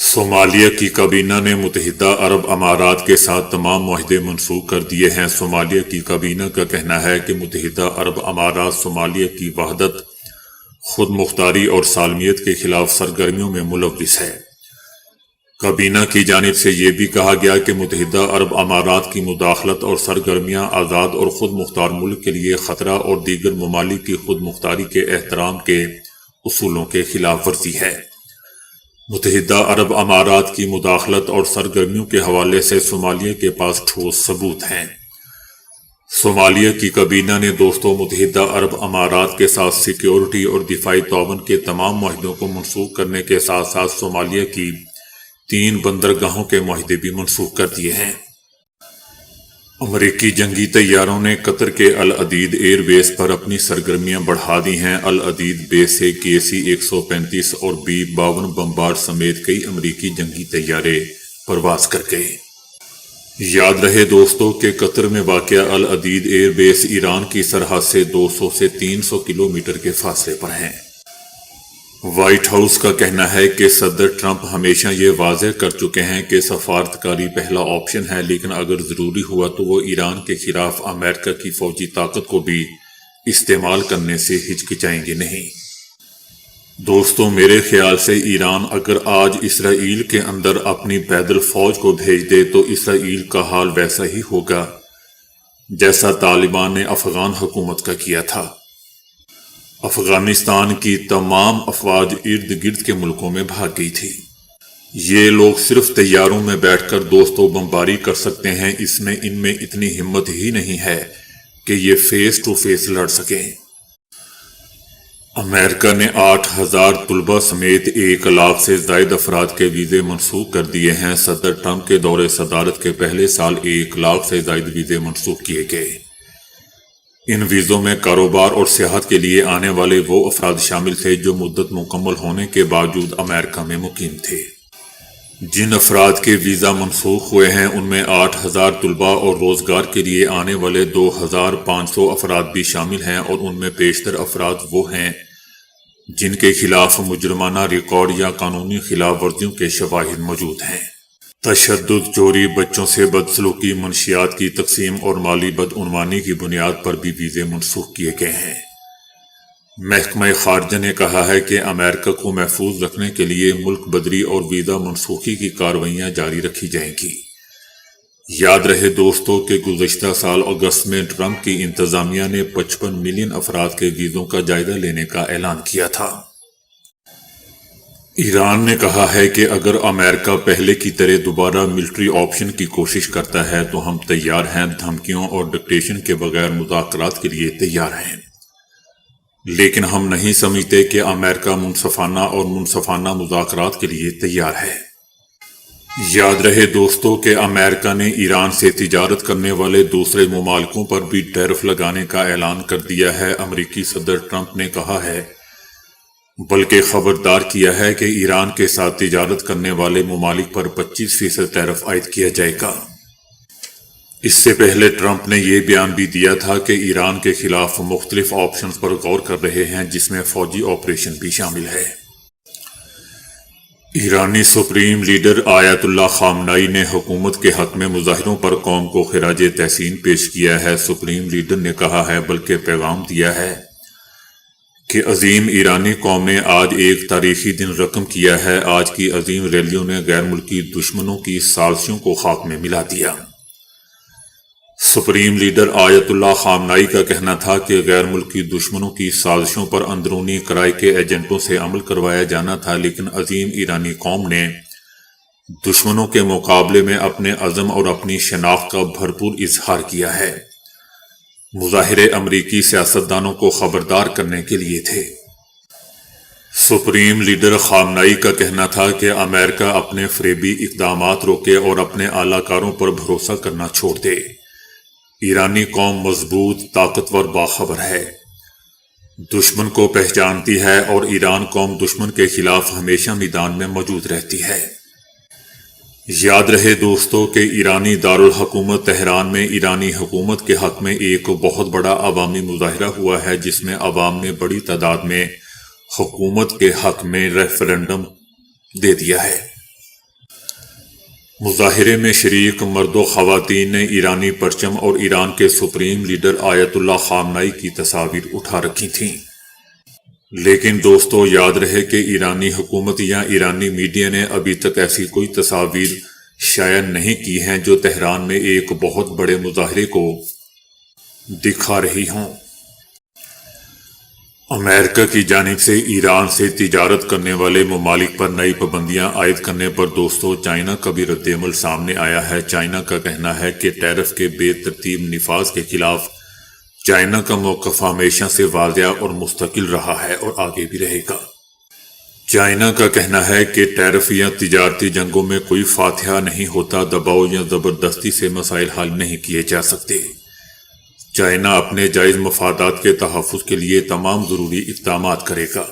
Somalia کی کابینہ نے متحدہ عرب امارات کے ساتھ تمام معاہدے منسوخ کر دیے ہیں۔ صومالیہ کی کابینہ کا کہنا ہے کہ متحدہ عرب امارات صومالیہ کی وحدت، خود مختاری اور سالمیت کے خلاف سرگرمیوں میں ملوث ہے۔ کابینہ کی جانب سے یہ بھی کہا گیا کہ متحدہ عرب امارات کی مداخلت اور سرگرمیاں آزاد اور خود مختار ملک کے لیے خطرہ اور دیگر ممالک کی خود مختاری کے احترام کے اصولوں کے خلاف ورزی ہے۔ متحدہ عرب امارات کی مداخلت اور سرگرمیوں کے حوالے سے صومالیہ کے پاس ٹھوس ثبوت ہیں۔ صومالیہ کی کابینہ نے متحدہ عرب امارات کے ساتھ سیکیورٹی اور دفاعی تعاون کے تمام معاہدوں کو منسوخ کرنے کے ساتھ ساتھ صومالیہ کی 3 بندرگاہوں کے معاہدے بھی منسوخ کر دیے ہیں۔ امریکی جنگی طیاروں نے قطر کے العدید ایئر بیس پر اپنی سرگرمیاں بڑھا دی ہیں۔ العدید بیس سے KC-135 اور B-52 بمبار سمیت کئی امریکی جنگی طیارے پرواز کر گئے۔ یاد رہے کہ قطر میں واقع العدید ایئر بیس ایران کی سرحد سے 200 سے 300 کلومیٹر کے فاصلے پر ہیں۔ وائٹ ہاؤس کا کہنا ہے کہ صدر ٹرمپ ہمیشہ یہ واضح کر چکے ہیں کہ سفارتکاری پہلا آپشن ہے، لیکن اگر ضروری ہوا تو وہ ایران کے خلاف امریکہ کی فوجی طاقت کو بھی استعمال کرنے سے ہچکچائیں گے نہیں۔ میرے خیال سے ایران اگر آج اسرائیل کے اندر اپنی پیدل فوج کو بھیج دے تو اسرائیل کا حال ویسا ہی ہوگا جیسا طالبان نے افغان حکومت کا کیا تھا۔ افغانستان کی تمام افواج ارد گرد کے ملکوں میں بھاگ گئی تھی۔ یہ لوگ صرف طیاروں میں بیٹھ کر بمباری کر سکتے ہیں، ان میں اتنی ہمت ہی نہیں ہے کہ یہ فیس ٹو فیس لڑ سکیں۔ امریکہ نے 8,000 طلبہ سمیت 1 لاکھ سے زائد افراد کے ویزے منسوخ کر دیے ہیں۔ صدر ٹرمپ کے دور صدارت کے پہلے سال 1 لاکھ سے زائد ویزے منسوخ کیے گئے۔ ان ویزوں میں کاروبار اور سیاحت کے لیے آنے والے وہ افراد شامل تھے جو مدت مکمل ہونے کے باوجود امریکہ میں مقیم تھے۔ جن افراد کے ویزا منسوخ ہوئے ہیں ان میں 8,000 طلبہ اور روزگار کے لیے آنے والے 2,500 افراد بھی شامل ہیں، اور ان میں بیشتر افراد وہ ہیں جن کے خلاف مجرمانہ ریکارڈ یا قانونی خلاف ورزیوں کے شواہد موجود ہیں۔ تشدد، چوری، بچوں سے بدسلوکی، منشیات کی تقسیم اور مالی بدعنوانی کی بنیاد پر بھی ویزے منسوخ کیے گئے ہیں۔ محکمہ خارجہ نے کہا ہے کہ امریکہ کو محفوظ رکھنے کے لیے ملک بدری اور ویزا منسوخی کی کارروائیاں جاری رکھی جائیں گی۔ یاد رہے کہ گزشتہ سال اگست میں ٹرمپ کی انتظامیہ نے 55 ملین افراد کے ویزوں کا جائزہ لینے کا اعلان کیا تھا۔ ایران نے کہا ہے کہ اگر امریکہ پہلے کی طرح دوبارہ ملٹری آپشن کی کوشش کرتا ہے تو ہم تیار ہیں، دھمکیوں اور ڈکٹیشن کے بغیر مذاکرات کے لیے تیار ہیں، لیکن ہم نہیں سمجھتے کہ امریکہ منصفانہ مذاکرات کے لیے تیار ہے۔ یاد رہے کہ امریکہ نے ایران سے تجارت کرنے والے دوسرے ممالکوں پر بھی ٹیرف لگانے کا اعلان کر دیا ہے۔ امریکی صدر ٹرمپ نے کہا ہے، بلکہ خبردار کیا ہے کہ ایران کے ساتھ تجارت کرنے والے ممالک پر 25% ٹیرف عائد کیا جائے گا۔ اس سے پہلے ٹرمپ نے یہ بیان بھی دیا تھا کہ ایران کے خلاف مختلف آپشنز پر غور کر رہے ہیں، جس میں فوجی آپریشن بھی شامل ہے۔ ایرانی سپریم لیڈر آیت اللہ خامنائی نے حکومت کے حق میں مظاہروں پر قوم کو خراج تحسین پیش کیا ہے۔ سپریم لیڈر نے کہا ہے، بلکہ پیغام دیا ہے کہ عظیم ایرانی قوم نے آج ایک تاریخی دن رقم کیا ہے۔ آج کی عظیم ریلیوں نے غیر ملکی دشمنوں کی سازشوں کو خاک میں ملا دیا۔ سپریم لیڈر آیت اللہ خامنائی کا کہنا تھا کہ غیر ملکی دشمنوں کی سازشوں پر اندرونی کرائے کے ایجنٹوں سے عمل کروایا جانا تھا، لیکن عظیم ایرانی قوم نے دشمنوں کے مقابلے میں اپنے عزم اور اپنی شناخت کا بھرپور اظہار کیا ہے۔ مظاہرے امریکی سیاستدانوں کو خبردار کرنے کے لیے تھے۔ سپریم لیڈر خامنائی کا کہنا تھا کہ امریکہ اپنے فریبی اقدامات روکے اور اپنے اعلی کاروں پر بھروسہ کرنا چھوڑ دے۔ ایرانی قوم مضبوط، طاقتور، باخبر ہے، دشمن کو پہچانتی ہے، اور ایران قوم دشمن کے خلاف ہمیشہ میدان میں موجود رہتی ہے۔ یاد رہے کہ ایرانی دارالحکومت تہران میں ایرانی حکومت کے حق میں ایک بہت بڑا عوامی مظاہرہ ہوا ہے، جس میں عوام نے بڑی تعداد میں حکومت کے حق میں ریفرنڈم دے دیا ہے۔ مظاہرے میں شریک مرد و خواتین نے ایرانی پرچم اور ایران کے سپریم لیڈر آیت اللہ خامنائی کی تصاویر اٹھا رکھی تھیں۔ لیکن دوستو، یاد رہے کہ ایرانی حکومت یا ایرانی میڈیا نے ابھی تک ایسی کوئی تصاویر شائع نہیں کی ہیں جو تہران میں ایک بہت بڑے مظاہرے کو دکھا رہی ہوں۔ امریکہ کی جانب سے ایران سے تجارت کرنے والے ممالک پر نئی پابندیاں عائد کرنے پر دوستو چائنا کا بھی رد عمل سامنے آیا ہے۔ چائنا کا کہنا ہے کہ ٹیرف کے بے ترتیب نفاذ کے خلاف چائنا کا موقف ہمیشہ سے واضح اور مستقل رہا ہے اور آگے بھی رہے گا۔ چائنا کا کہنا ہے کہ ٹیرف یا تجارتی جنگوں میں کوئی فاتحہ نہیں ہوتا، دباؤ یا زبردستی سے مسائل حل نہیں کیے جا سکتے۔ چائنا اپنے جائز مفادات کے تحفظ کے لیے تمام ضروری اقدامات کرے گا۔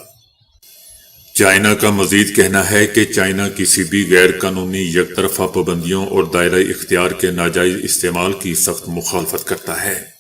چائنا کا مزید کہنا ہے کہ چائنا کسی بھی غیر قانونی یک طرفہ پابندیوں اور دائرہ اختیار کے ناجائز استعمال کی سخت مخالفت کرتا ہے۔